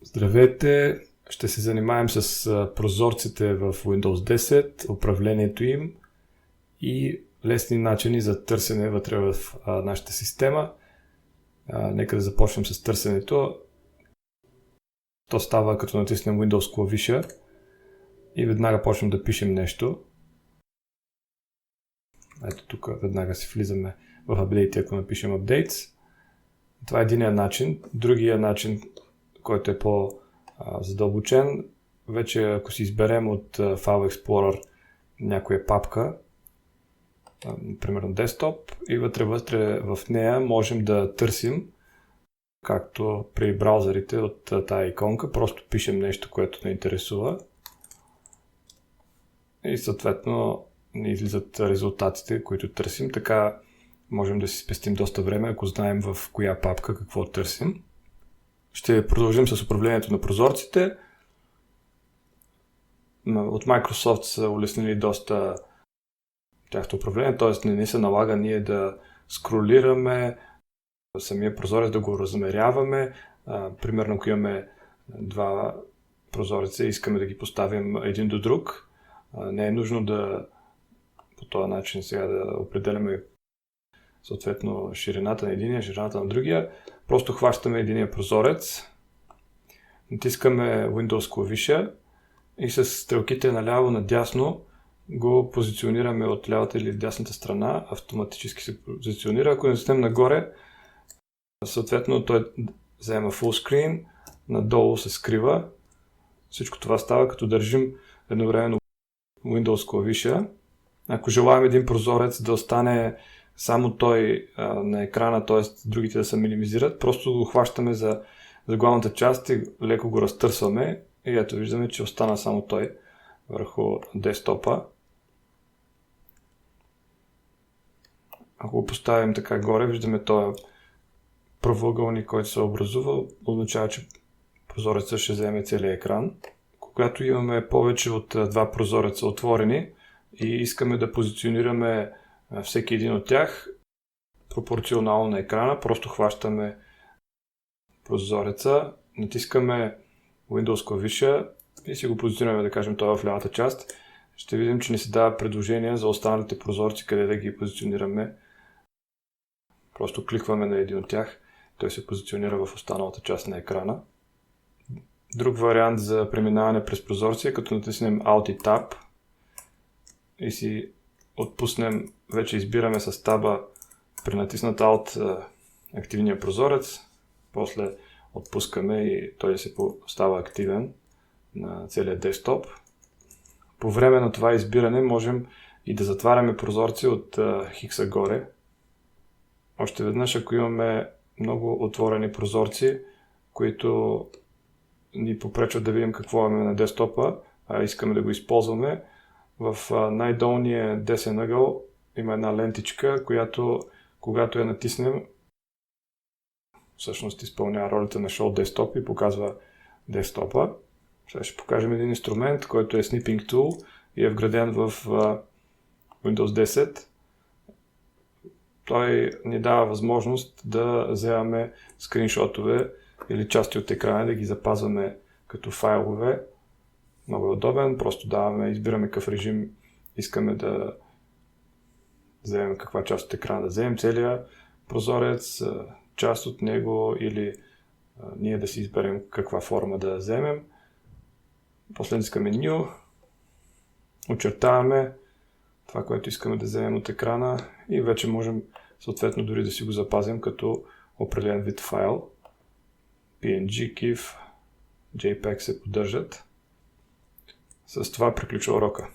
Здравейте! Ще се занимаем с прозорците в Windows 10, управлението им и лесни начини за търсене вътре в нашата система. Нека да започнем с търсенето. То става като натиснем Windows клавиша и веднага почнем да пишем нещо. Ето тук веднага си влизаме в Update, ако напишем Updates. Това е единия начин. Другия начин, който е по-задълбочен, вече ако си изберем от File Explorer някоя папка, примерно десктоп, и вътре в нея можем да търсим, както при браузърите от тая иконка, просто пишем нещо, което ни интересува и съответно ни излизат резултатите, които търсим. Така можем да си спестим доста време, ако знаем в коя папка какво търсим. Ще продължим с управлението на прозорците. От Microsoft са улеснили доста тяхното управление, т.е. не се налага ние да скролираме самия прозорец, да го размеряваме. Примерно, ако имаме два прозореца и искаме да ги поставим един до друг, не е нужно да по този начин сега да определяме съответно ширината на единия, ширината на другия. Просто хващаме единия прозорец, натискаме Windows клавиша и с стрелките наляво надясно го позиционираме от лявата или дясната страна, автоматически се позиционира. Ако натиснем нагоре, съответно той взема full screen, надолу се скрива. Всичко това става като държим едновременно Windows клавиша. Ако желаем един прозорец да остане само той на екрана, т.е. другите да се минимизират, просто го хващаме за главната част и леко го разтърсваме и ето виждаме, че остана само той върху десктопа. Ако го поставим така горе, виждаме този правоъгълник, който се образува, означава, че прозорецът ще вземе целия екран. Когато имаме повече от два прозореца отворени и искаме да позиционираме всеки един от тях пропорционално на екрана, просто хващаме прозореца, натискаме Windows клавиша и си го позиционираме, да кажем, това в лявата част. Ще видим, че ни се дава предложение за останалите прозорци, къде да ги позиционираме. Просто кликваме на един от тях, той се позиционира в останалата част на екрана. Друг вариант за преминаване през прозорци е като натиснем Alt и Tab и си отпуснем, вече избираме с таба при натиснат Alt активния прозорец, после отпускаме и той се става активен на целия десктоп. По време на това избиране можем и да затваряме прозорци от хикса горе. Още веднъж, ако имаме много отворени прозорци, които ни попречват да видим какво имаме на десктопа, а искаме да го използваме, в най-долния десен ъгъл има една лентичка, която когато я натиснем, всъщност изпълнява ролята на Show Desktop и показва десктопа. Сега ще покажем един инструмент, който е Snipping Tool и е вграден в Windows 10. Той ни дава възможност да вземаме скриншотове или части от екрана, да ги запазваме като файлове. Много е удобен, просто избираме какъв режим искаме да вземем, каква част от екрана да вземем, целия прозорец, част от него или ние да си изберем каква форма да вземем. После искаме New, очертаваме това, което искаме да вземем от екрана и вече можем съответно дори да си го запазим като определен вид файл. PNG, GIF, JPEG се поддържат. С това приключва урока.